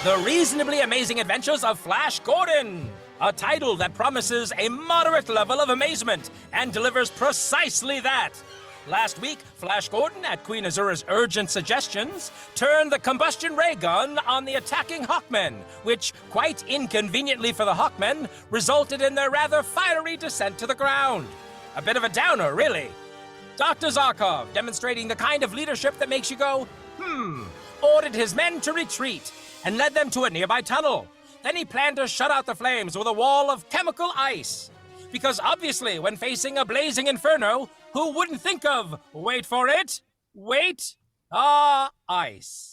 The Reasonably Amazing Adventures of Flash Gordon, a title that promises a moderate level of amazement and delivers precisely that. Last week, Flash Gordon, at Queen Azura's urgent suggestions, turned the combustion ray gun on the attacking Hawkmen, which, quite inconveniently for the Hawkmen, resulted in their rather fiery descent to the ground. A bit of a downer, really. Dr. Zarkov, demonstrating the kind of leadership that makes you go, ordered his men to retreat and led them to a nearby tunnel. Then he planned to shut out the flames with a wall of chemical ice. Because obviously, when facing a blazing inferno, who wouldn't think of, wait for it, ice.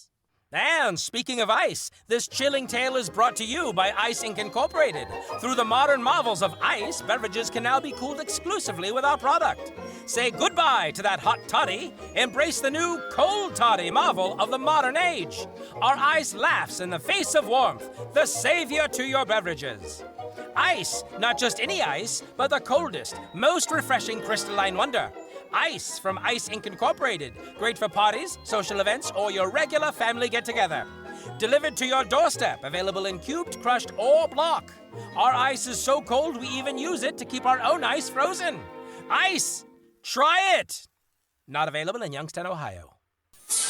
And speaking of ice, this chilling tale is brought to you by Ice Inc. Incorporated. Through the modern marvels of ice, beverages can now be cooled exclusively with our product. Say goodbye to that hot toddy. Embrace the new cold toddy marvel of the modern age. Our ice laughs in the face of warmth, the savior to your beverages. Ice, not just any ice, but the coldest, most refreshing crystalline wonder. Ice from Ice Inc. Incorporated. Great for parties, social events, or your regular family get-together. Delivered to your doorstep, available in cubed, crushed, or block. Our ice is so cold we even use it to keep our own ice frozen. Ice! Try it! Not available in Youngstown, Ohio.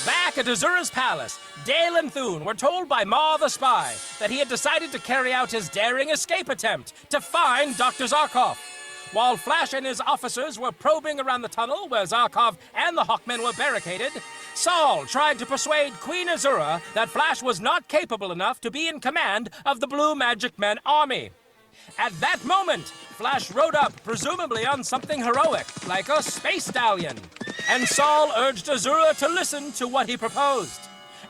Back at Azura's palace, Dale and Thune were told by Ma the Spy that he had decided to carry out his daring escape attempt to find Dr. Zarkov. While Flash and his officers were probing around the tunnel where Zarkov and the Hawkmen were barricaded, Saul tried to persuade Queen Azura that Flash was not capable enough to be in command of the Blue Magic Men army. At that moment, Flash rode up, presumably on something heroic, like a space stallion. And Saul urged Azura to listen to what he proposed,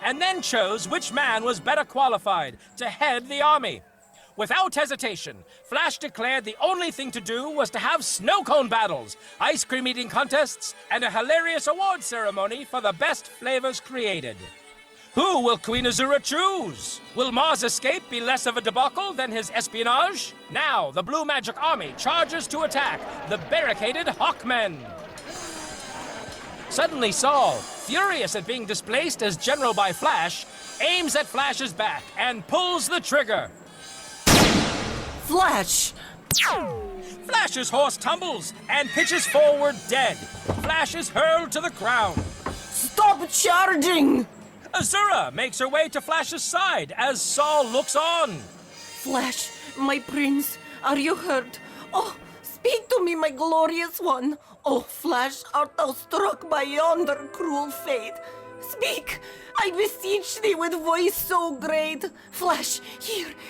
and then chose which man was better qualified to head the army. Without hesitation, Flash declared the only thing to do was to have snow cone battles, ice cream eating contests, and a hilarious award ceremony for the best flavors created. Who will Queen Azura choose? Will Ma's escape be less of a debacle than his espionage? Now, the Blue Magic Army charges to attack the barricaded Hawkmen. Suddenly, Saul, furious at being displaced as general by Flash, aims at Flash's back and pulls the trigger. Flash! Flash's horse tumbles and pitches forward dead. Flash is hurled to the ground. Stop charging! Azura makes her way to Flash's side as Saul looks on. Flash, my prince, are you hurt? Oh, speak to me, my glorious one. Oh, Flash, art thou struck by yonder cruel fate? Speak, I beseech thee with voice so great. Flash,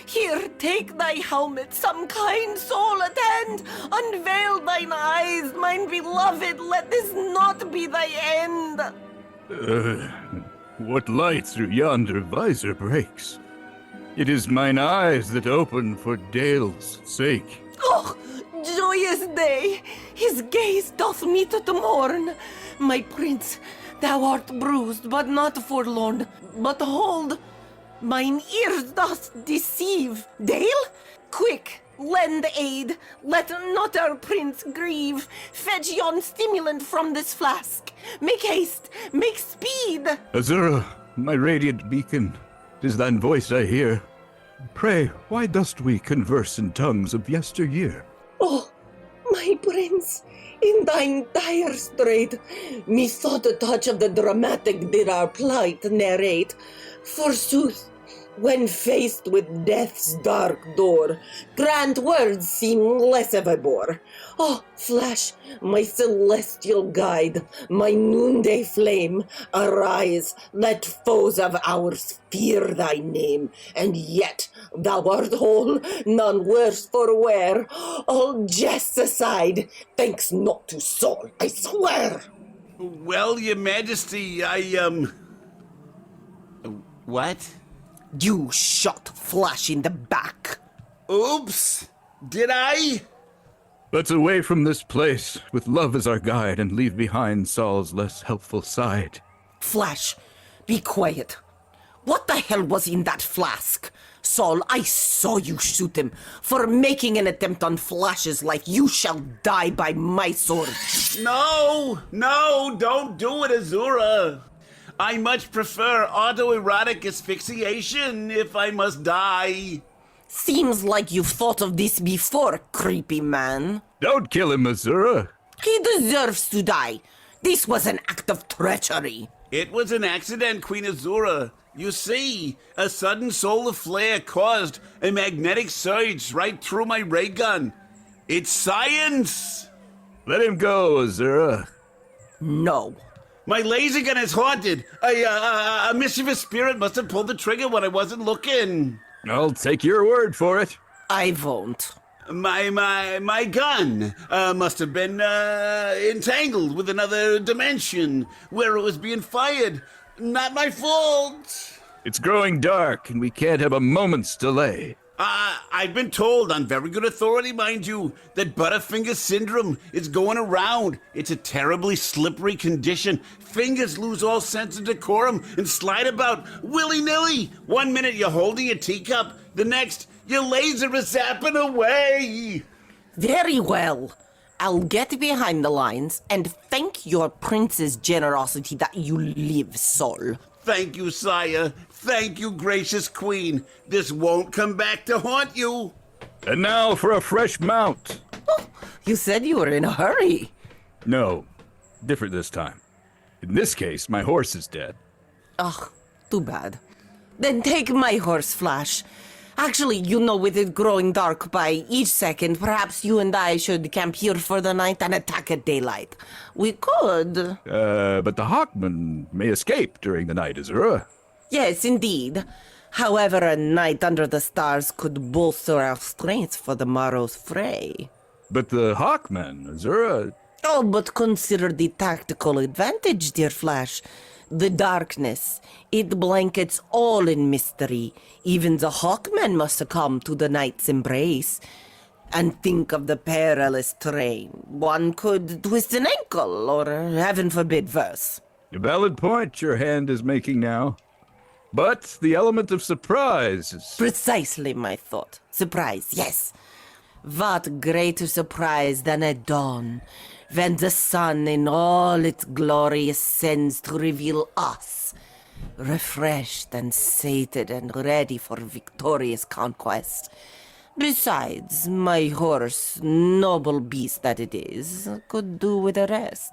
here, take thy helmet, some kind soul attend. Unveil thine eyes, mine beloved, let this not be thy end. What light through yonder visor breaks? It is mine eyes that open for Dale's sake. Oh, joyous day! His gaze doth meet to morn. My prince, thou art bruised, but not forlorn. But hold, mine ears doth deceive. Dale? Quick, lend aid. Let not our prince grieve. Fetch yon stimulant from this flask. Make haste, make speed. Azura, my radiant beacon, 'tis thine voice I hear. Pray, why dost we converse in tongues of yesteryear? Oh, my prince, in thine dire strait, methought a touch of the dramatic did our plight narrate. Forsooth, when faced with death's dark door, grand words seem less of a bore. Oh, Flash, my celestial guide, my noonday flame, arise, let foes of ours fear thy name, and yet thou art whole, none worse for wear. All jests aside, thanks not to Saul, I swear. Well, your majesty, What? You shot Flash in the back. Oops! Did I? Let's away from this place, with love as our guide, and leave behind Saul's less helpful side. Flash, be quiet. What the hell was in that flask? Saul, I saw you shoot him. For making an attempt on Flash's life, you shall die by my sword. No, don't do it, Azura. I much prefer autoerotic asphyxiation if I must die. Seems like you've thought of this before, creepy man. Don't kill him, Azura. He deserves to die. This was an act of treachery. It was an accident, Queen Azura. You see, a sudden solar flare caused a magnetic surge right through my ray gun. It's science! Let him go, Azura. No. My laser gun is haunted. A mischievous spirit must have pulled the trigger when I wasn't looking. I'll take your word for it. I won't. My gun must have been entangled with another dimension where it was being fired. Not my fault. It's growing dark, and we can't have a moment's delay. I've been told, on very good authority, mind you, that Butterfinger syndrome is going around. It's a terribly slippery condition. Fingers lose all sense of decorum and slide about willy-nilly. 1 minute you're holding a teacup, the next your laser is zapping away. Very well. I'll get behind the lines and thank your prince's generosity that you live, soul. Thank you, sire. Thank you, gracious queen. This won't come back to haunt you. And now for a fresh mount. Oh, you said you were in a hurry. No, different this time. In this case, my horse is dead. Ugh, too bad. Then take my horse, Flash. Actually, with it growing dark by each second, perhaps you and I should camp here for the night and attack at daylight. We could. But the Hawkman may escape during the night, Azura. Yes, indeed. However, a night under the stars could bolster our strength for the morrow's fray. But the Hawkman, Azura... Oh, but consider the tactical advantage, dear Flash. The darkness, it blankets all in mystery. Even the Hawkman must succumb to the night's embrace. And think of the perilous terrain. One could twist an ankle, or heaven forbid, worse. A valid point your hand is making now. But the element of surprise is... Precisely my thought. Surprise, yes. What greater surprise than at dawn, when the sun in all its glory ascends to reveal us, refreshed and sated and ready for victorious conquest. Besides, my horse, noble beast that it is, could do with a rest.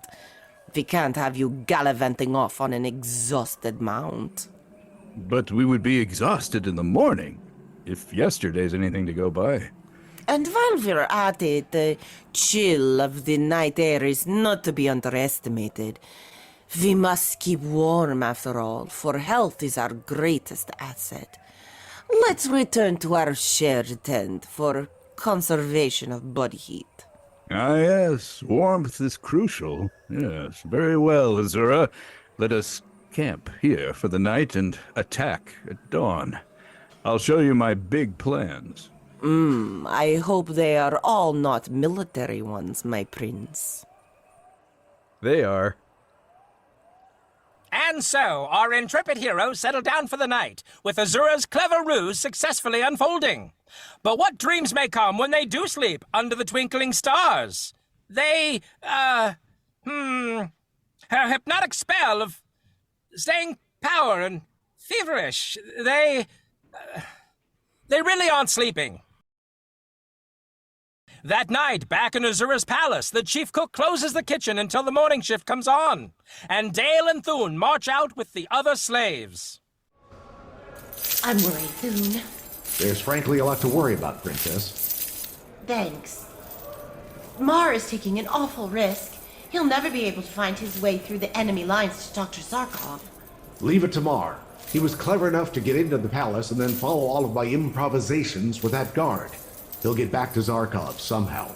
We can't have you gallivanting off on an exhausted mount. But we would be exhausted in the morning, if yesterday's anything to go by. And while we're at it, the chill of the night air is not to be underestimated. We must keep warm after all, for health is our greatest asset. Let's return to our shared tent for conservation of body heat. Ah, yes, warmth is crucial. Yes, very well, Azura. Let us camp here for the night and attack at dawn. I'll show you my big plans. I hope they are all not military ones, my prince. They are. And so, our intrepid heroes settle down for the night, with Azura's clever ruse successfully unfolding. But what dreams may come when they do sleep under the twinkling stars? They, her hypnotic spell of staying power and feverish, they really aren't sleeping. That night, back in Azura's palace, the chief cook closes the kitchen until the morning shift comes on, and Dale and Thune march out with the other slaves. I'm worried, Thune. There's frankly a lot to worry about, Princess. Thanks. Mar is taking an awful risk. He'll never be able to find his way through the enemy lines to Dr. Zarkov. Leave it to Mar. He was clever enough to get into the palace and then follow all of my improvisations with that guard. He'll get back to Zarkov somehow.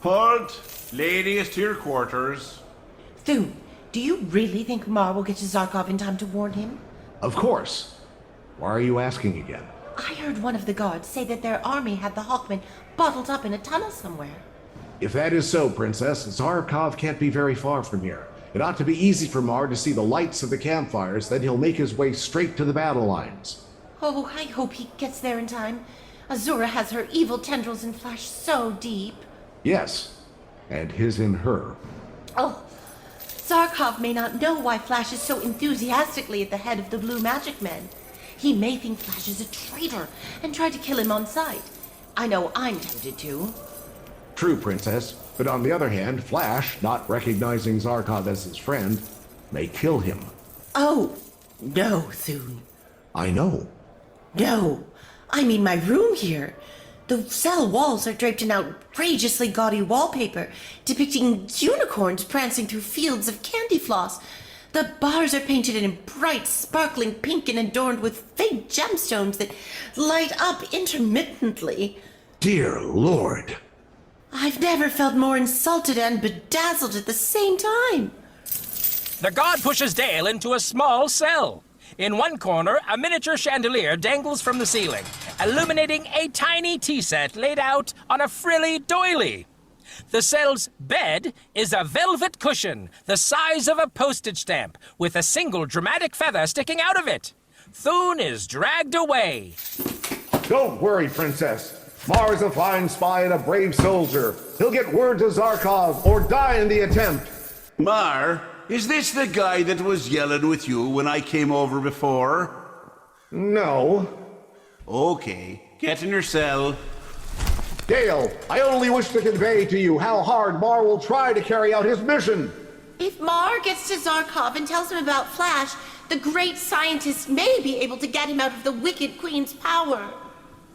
Halt! Ladies to your quarters. Thune, do you really think Mar will get to Zarkov in time to warn him? Of course. Why are you asking again? I heard one of the guards say that their army had the Hawkmen bottled up in a tunnel somewhere. If that is so, Princess, Zarkov can't be very far from here. It ought to be easy for Mar to see the lights of the campfires, then he'll make his way straight to the battle lines. Oh, I hope he gets there in time. Azura has her evil tendrils in Flash so deep. Yes, and his in her. Oh, Zarkov may not know why Flash is so enthusiastically at the head of the Blue Magic Men. He may think Flash is a traitor and try to kill him on sight. I know I'm tempted to. True, Princess. But on the other hand, Flash, not recognizing Zarkov as his friend, may kill him. Oh, no, Thune. I know. No, I mean my room here. The cell walls are draped in outrageously gaudy wallpaper depicting unicorns prancing through fields of candy floss. The bars are painted in bright, sparkling pink and adorned with fake gemstones that light up intermittently. Dear Lord. I've never felt more insulted and bedazzled at the same time. The god pushes Dale into a small cell. In one corner, a miniature chandelier dangles from the ceiling, illuminating a tiny tea set laid out on a frilly doily. The cell's bed is a velvet cushion the size of a postage stamp, with a single dramatic feather sticking out of it. Thune is dragged away. Don't worry, Princess. Mar is a fine spy and a brave soldier. He'll get word to Zarkov or die in the attempt. Mar, is this the guy that was yelling with you when I came over before? No. Okay, get in your cell. Dale, I only wish to convey to you how hard Mar will try to carry out his mission. If Mar gets to Zarkov and tells him about Flash, the great scientist may be able to get him out of the wicked Queen's power.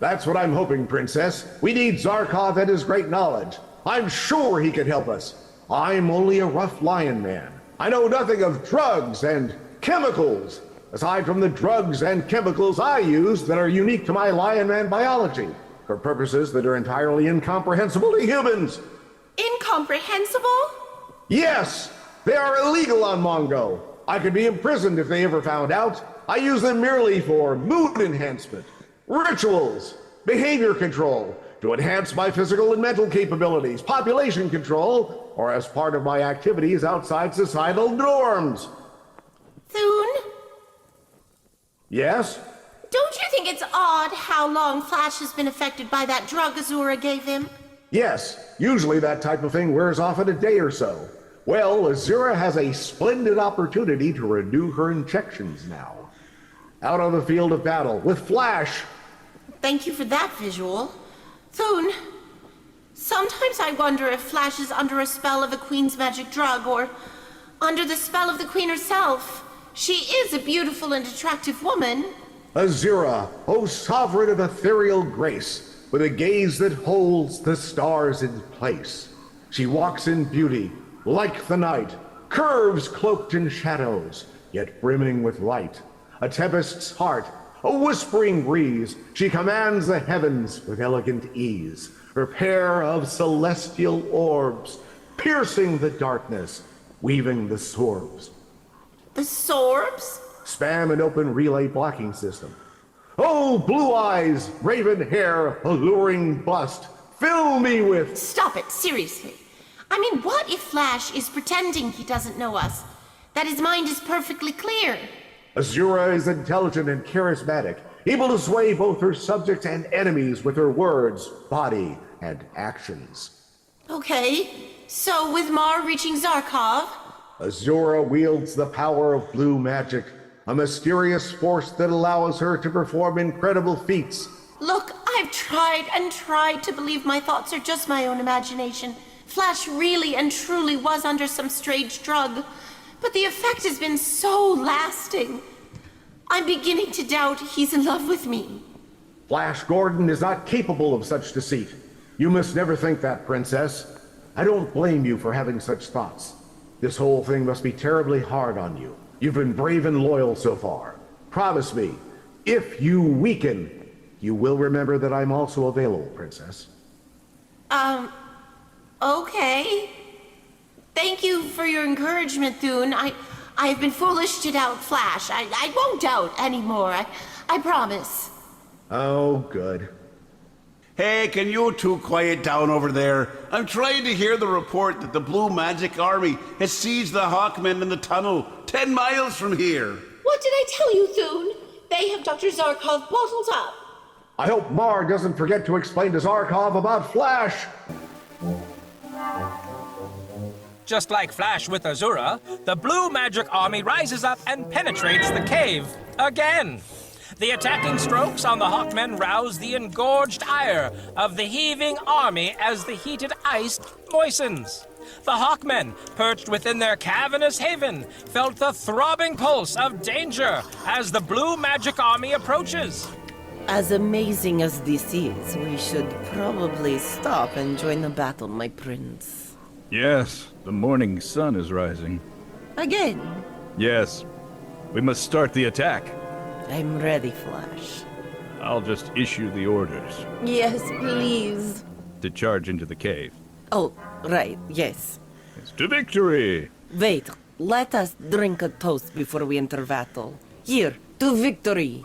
That's what I'm hoping, Princess. We need Zarkov and his great knowledge. I'm sure he can help us. I'm only a rough lion man. I know nothing of drugs and chemicals, aside from the drugs and chemicals I use that are unique to my lion man biology, for purposes that are entirely incomprehensible to humans. Incomprehensible? Yes, they are illegal on Mongo. I could be imprisoned if they ever found out. I use them merely for mood enhancement, rituals, behavior control, to enhance my physical and mental capabilities, population control, or as part of my activities outside societal norms. Thune? Yes? Don't you think it's odd how long Flash has been affected by that drug Azura gave him? Yes, usually that type of thing wears off in a day or so. Well, Azura has a splendid opportunity to renew her injections now. Out on the field of battle with Flash. Thank you for that visual. Thune, sometimes I wonder if Flash is under a spell of a Queen's magic drug, or under the spell of the Queen herself. She is a beautiful and attractive woman. Azura, O sovereign of ethereal grace, with a gaze that holds the stars in place. She walks in beauty, like the night, curves cloaked in shadows, yet brimming with light. A tempest's heart, a whispering breeze, she commands the heavens with elegant ease. Her pair of celestial orbs, piercing the darkness, weaving the sorbs. The sorbs? Spam and open relay blocking system. Oh, blue eyes, raven hair, alluring bust, fill me with... Stop it, seriously. I mean, what if Flash is pretending he doesn't know us? That his mind is perfectly clear. Azura is intelligent and charismatic, able to sway both her subjects and enemies with her words, body, and actions. Okay, so with Mar reaching Zarkov... Azura wields the power of blue magic, a mysterious force that allows her to perform incredible feats. Look, I've tried and tried to believe my thoughts are just my own imagination. Flash really and truly was under some strange drug, but the effect has been so lasting. I'm beginning to doubt he's in love with me. Flash Gordon is not capable of such deceit. You must never think that, Princess. I don't blame you for having such thoughts. This whole thing must be terribly hard on you. You've been brave and loyal so far. Promise me, if you weaken, you will remember that I'm also available, Princess. Okay. Thank you for your encouragement, Thune. I've been foolish to doubt Flash. I won't doubt anymore. I promise. Oh, good. Hey, can you two quiet down over there? I'm trying to hear the report that the Blue Magic Army has seized the Hawkmen in the tunnel 10 miles from here. What did I tell you, Thune? They have Dr. Zarkov bottled up. I hope Mar doesn't forget to explain to Zarkov about Flash. Just like Flash with Azura, the blue magic army rises up and penetrates the cave again. The attacking strokes on the Hawkmen rouse the engorged ire of the heaving army as the heated ice moistens. The Hawkmen, perched within their cavernous haven, felt the throbbing pulse of danger as the blue magic army approaches. As amazing as this is, we should probably stop and join the battle, my prince. Yes, the morning sun is rising. Again? Yes, we must start the attack. I'm ready, Flash. I'll just issue the orders Yes, please. to charge into the cave. Oh, right, yes. It's to victory! Wait, let us drink a toast before we enter battle. Here, to victory.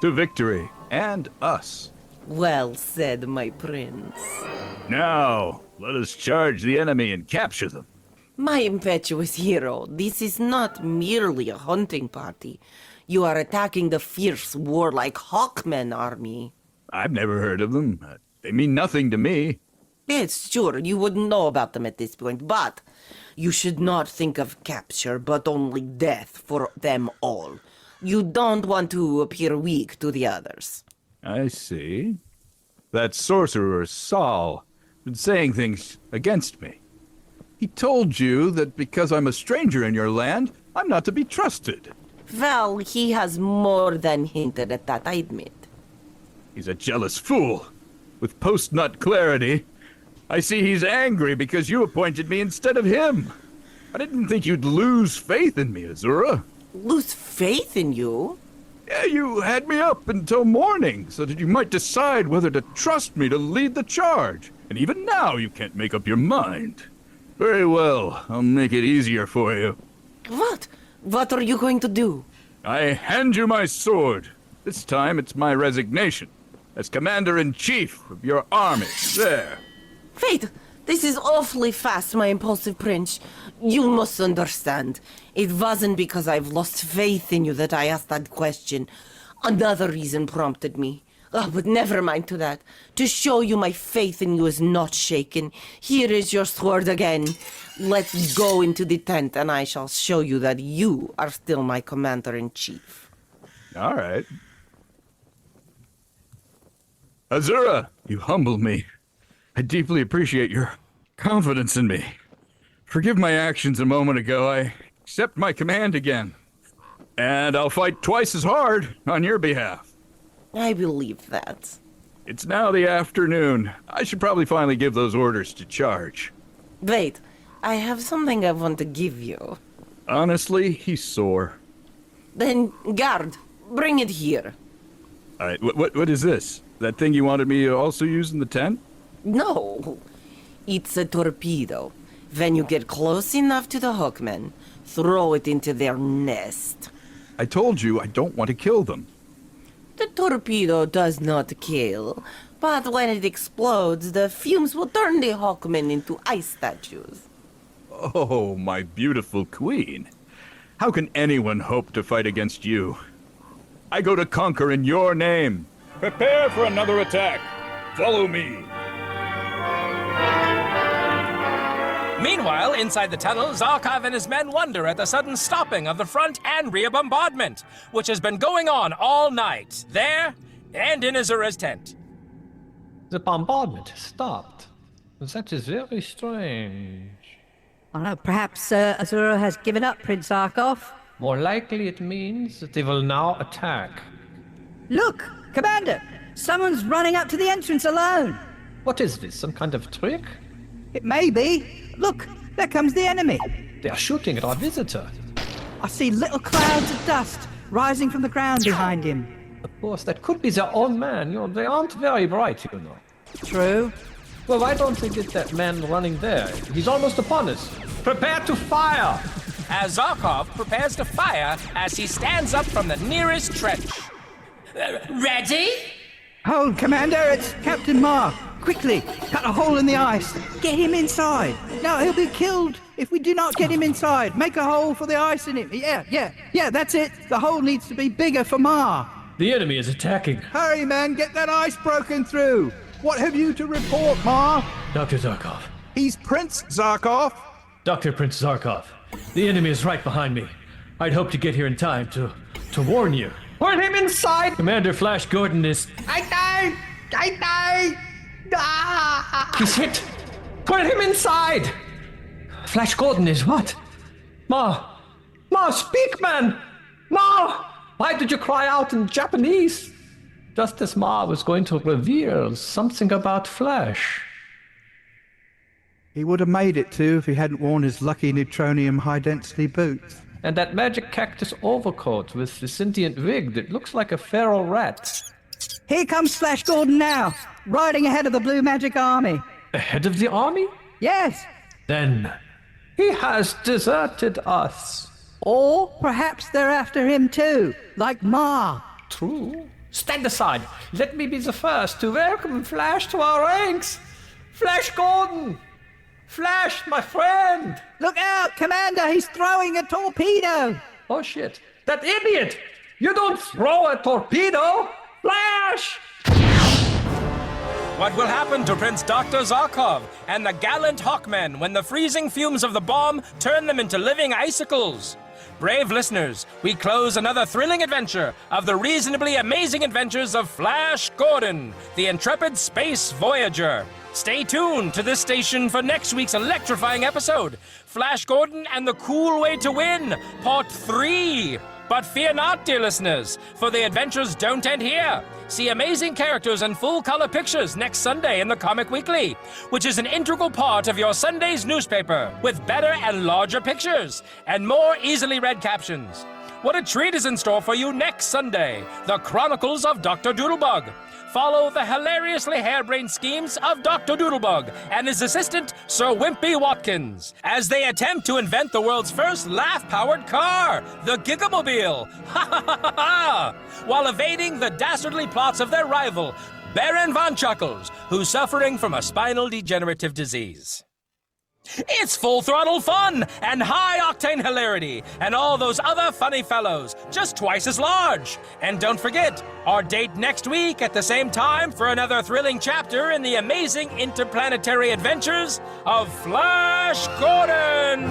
To victory, and us. Well said, my prince. Now, let us charge the enemy and capture them. My impetuous hero, this is not merely a hunting party. You are attacking the fierce, warlike Hawkmen army. I've never heard of them. They mean nothing to me. Yes, sure, you wouldn't know about them at this point, but you should not think of capture, but only death for them all. You don't want to appear weak to the others. I see. That sorcerer, Saul, been saying things against me. He told you that because I'm a stranger in your land, I'm not to be trusted. Well, he has more than hinted at that, I admit. He's a jealous fool. With post-nut clarity, I see he's angry because you appointed me instead of him. I didn't think you'd lose faith in me, Azura. Lose faith in you? Yeah, you had me up until morning so that you might decide whether to trust me to lead the charge. And even now you can't make up your mind. Very well, I'll make it easier for you. What? What are you going to do? I hand you my sword. This time it's my resignation as commander-in-chief of your army. There. Wait, this is awfully fast, my impulsive prince. You must understand. It wasn't because I've lost faith in you that I asked that question. Another reason prompted me. Oh, but never mind to that. To show you my faith in you is not shaken, here is your sword again. Let's go into the tent and I shall show you that you are still my commander-in-chief. All right. Azura, you humble me. I deeply appreciate your confidence in me. Forgive my actions a moment ago. I accept my command again. And I'll fight twice as hard on your behalf. I believe that. It's now the afternoon. I should probably finally give those orders to charge. Wait, I have something I want to give you. Honestly, he's sore. Then, guard, bring it here. All right, what is this? That thing you wanted me to also use in the tent? No, it's a torpedo. When you get close enough to the Hawkmen, throw it into their nest. I told you I don't want to kill them. The torpedo does not kill, but when it explodes, the fumes will turn the Hawkmen into ice statues. Oh, my beautiful queen. How can anyone hope to fight against you? I go to conquer in your name. Prepare for another attack. Follow me. Meanwhile, inside the tunnel, Zarkov and his men wonder at the sudden stopping of the front and rear bombardment, which has been going on all night, there and in Azura's tent. The bombardment has stopped. That is very strange. I know, perhaps Azura has given up, Prince Zarkov. More likely it means that they will now attack. Look, Commander! Someone's running up to the entrance alone! What is this, some kind of trick? It may be. Look, there comes the enemy. They are shooting at our visitor. I see little clouds of dust rising from the ground behind him. Of course, that could be their own man. They aren't very bright, you know. True. Well, I don't think it's that man running there. He's almost upon us. Prepare to fire! As Zarkov prepares to fire as he stands up from the nearest trench. Ready? Hold, Commander, it's Captain Ma. Quickly, cut a hole in the ice. Get him inside. No, he'll be killed if we do not get him inside. Make a hole for the ice in him. Yeah, that's it. The hole needs to be bigger for Ma. The enemy is attacking. Hurry, man, get that ice broken through. What have you to report, Ma? Dr. Zarkov. He's Prince Zarkov. Dr. Prince Zarkov, the enemy is right behind me. I'd hoped to get here in time to warn you. Put him inside! Commander Flash Gordon is... I died! Ah! He's hit! Put him inside! Flash Gordon is what? Ma, speak, man! Ma! Why did you cry out in Japanese? Just as Ma was going to reveal something about Flash. He would have made it too if he hadn't worn his lucky neutronium high-density boots. And that magic cactus overcoat with the sentient wig that looks like a feral rat. Here comes Flash Gordon now, riding ahead of the Blue Magic Army. Ahead of the army? Yes. Then he has deserted us. Or perhaps they're after him too, like Ma. True. Stand aside. Let me be the first to welcome Flash to our ranks. Flash Gordon! Flash, my friend! Look out, Commander, he's throwing a torpedo! Oh shit, that idiot! You don't throw a torpedo! Flash! What will happen to Prince Dr. Zarkov and the gallant Hawkmen when the freezing fumes of the bomb turn them into living icicles? Brave listeners, we close another thrilling adventure of the reasonably amazing adventures of Flash Gordon, the intrepid space voyager. Stay tuned to this station for next week's electrifying episode, Flash Gordon and the Cool Way to Win, Part 3. But fear not, dear listeners, for the adventures don't end here. See amazing characters and full-color pictures next Sunday in the Comic Weekly, which is an integral part of your Sunday's newspaper, with better and larger pictures and more easily read captions. What a treat is in store for you next Sunday, The Chronicles of Dr. Doodlebug. Follow the hilariously harebrained schemes of Dr. Doodlebug and his assistant, Sir Wimpy Watkins, as they attempt to invent the world's first laugh-powered car, the Gigamobile, while evading the dastardly plots of their rival, Baron Von Chuckles, who's suffering from a spinal degenerative disease. It's full-throttle fun and high-octane hilarity and all those other funny fellows, just twice as large. And don't forget, our date next week at the same time for another thrilling chapter in the amazing interplanetary adventures of Flash Gordon!